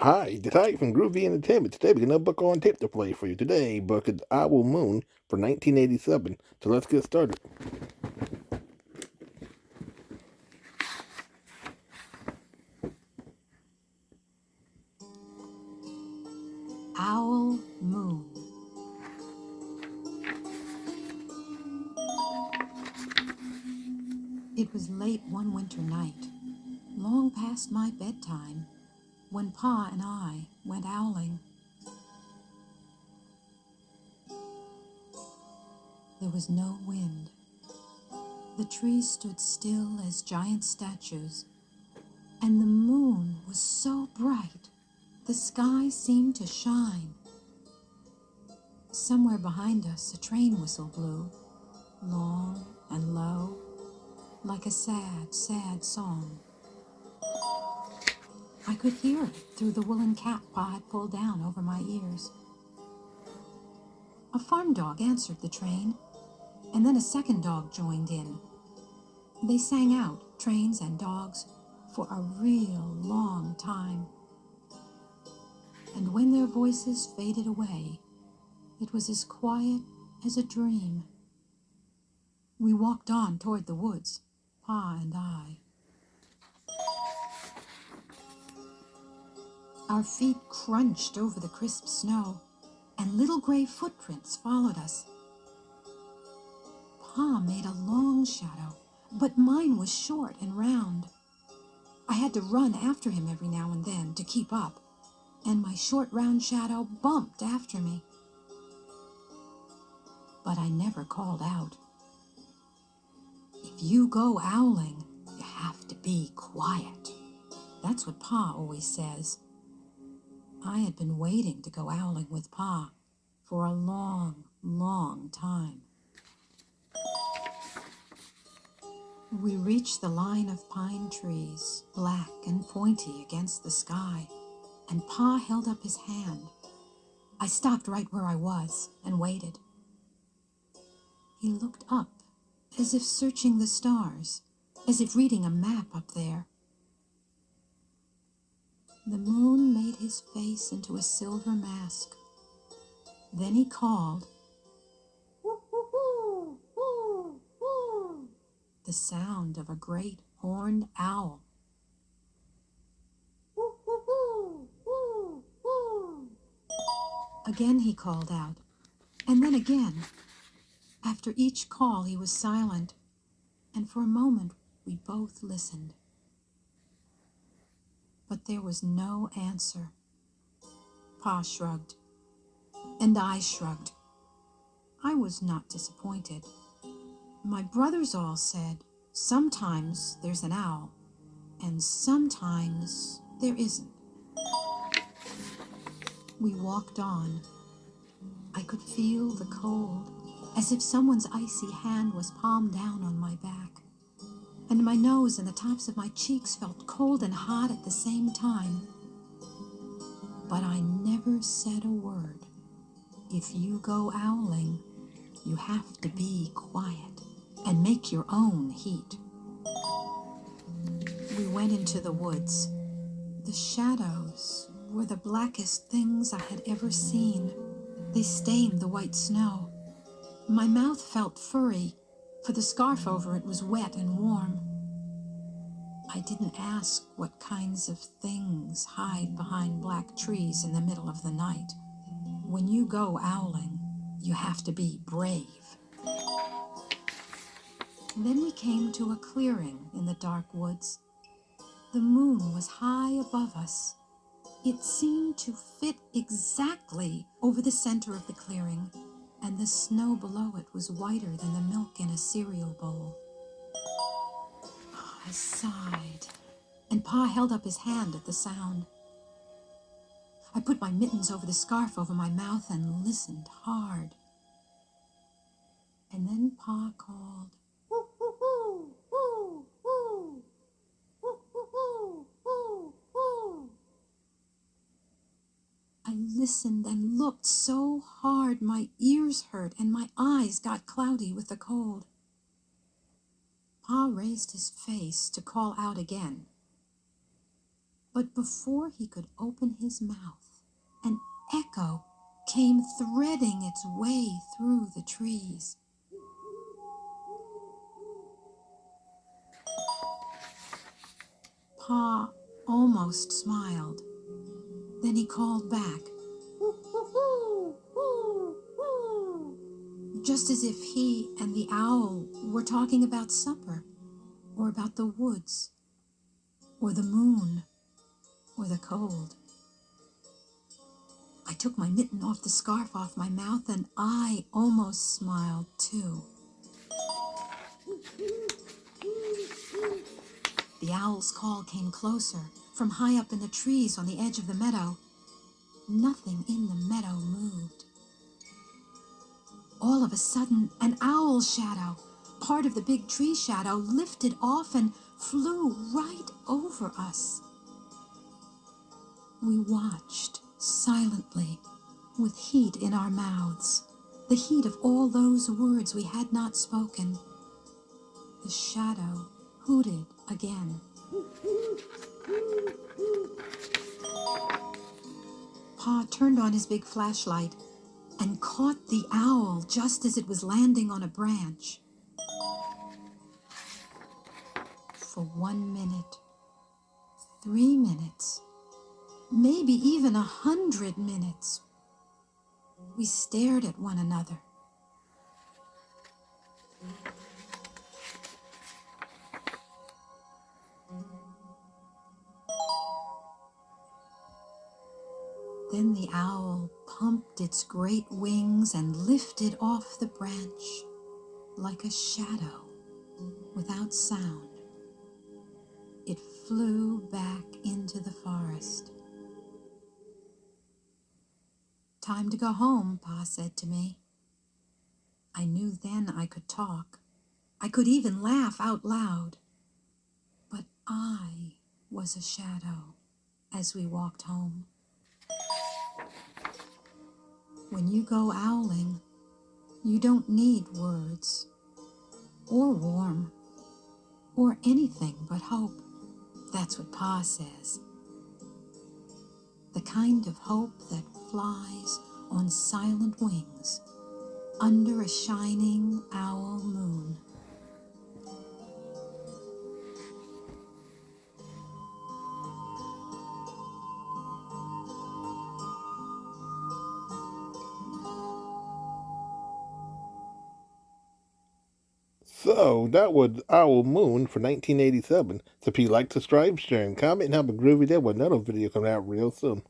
Hi, it's Ty from Groovy Entertainment. Today we got another book on tape to play for you. Today, book is Owl Moon for 1987. So let's get started. Owl Moon. It was late one winter night, long past my bedtime, when Pa and I went owling. There was no wind. The trees stood still as giant statues, and the moon was so bright, the sky seemed to shine. Somewhere behind us, a train whistle blew, long and low, like a sad, sad song. I could hear it through the woolen cap Pa had pulled down over my ears. A farm dog answered the train, and then a second dog joined in. They sang out, trains and dogs, for a real long time. And when their voices faded away, it was as quiet as a dream. We walked on toward the woods, Pa and I. Our feet crunched over the crisp snow, and little gray footprints followed us. Pa made a long shadow, but mine was short and round. I had to run after him every now and then to keep up, and my short round shadow bumped after me. But I never called out. If you go owling, you have to be quiet. That's what Pa always says. I had been waiting to go owling with Pa for a long, long time. We reached the line of pine trees, black and pointy against the sky, and Pa held up his hand. I stopped right where I was and waited. He looked up, as if searching the stars, as if reading a map up there. The moon made his face into a silver mask. Then he called, "Woo, woo, woo, woo, woo," the sound of a great horned owl. "Woo, woo, woo, woo, woo." Again he called out, and then again. After each call he was silent, and for a moment we both listened. But there was no answer. Pa shrugged, and I shrugged. I was not disappointed. My brothers all said, sometimes there's an owl, and sometimes there isn't. We walked on. I could feel the cold, as if someone's icy hand was palmed down on my back. And my nose and the tops of my cheeks felt cold and hot at the same time. But I never said a word. If you go owling, you have to be quiet and make your own heat. We went into the woods. The shadows were the blackest things I had ever seen. They stained the white snow. My mouth felt furry, for the scarf over it was wet and warm. I didn't ask what kinds of things hide behind black trees in the middle of the night. When you go owling, you have to be brave. Then we came to a clearing in the dark woods. The moon was high above us. It seemed to fit exactly over the center of the clearing, and the snow below it was whiter than the milk in a cereal bowl. I sighed, and Pa held up his hand at the sound. I put my mittens over the scarf over my mouth and listened hard. And then Pa called, "Woo, woo, woo, woo, woo, woo, woo, woo, woo, woo." I listened and looked so hard my ears hurt and my eyes got cloudy with the cold. Pa raised his face to call out again. But before he could open his mouth, an echo came threading its way through the trees. Pa almost smiled. Then he called back, just as if he and the owl were talking about supper, or about the woods, or the moon, or the cold. I took my mitten off the scarf off my mouth, and I almost smiled too. The owl's call came closer, from high up in the trees on the edge of the meadow. Nothing in the meadow moved. All of a sudden, an owl shadow, part of the big tree shadow, lifted off and flew right over us. We watched silently, with heat in our mouths, the heat of all those words we had not spoken. The shadow hooted again. Pa turned on his big flashlight and caught the owl just as it was landing on a branch. For 1 minute, 3 minutes, maybe even 100 minutes, we stared at one another. Then the owl pumped its great wings and lifted off the branch like a shadow without sound. It flew back into the forest. "Time to go home," Pa said to me. I knew then I could talk. I could even laugh out loud. But I was a shadow as we walked home. When you go owling, you don't need words, or warm, or anything but hope. That's what Pa says. The kind of hope that flies on silent wings under a shining owl moon. So that was Owl Moon for 1987. So if you like, subscribe, share, and comment, and have a groovy day with another video coming out real soon.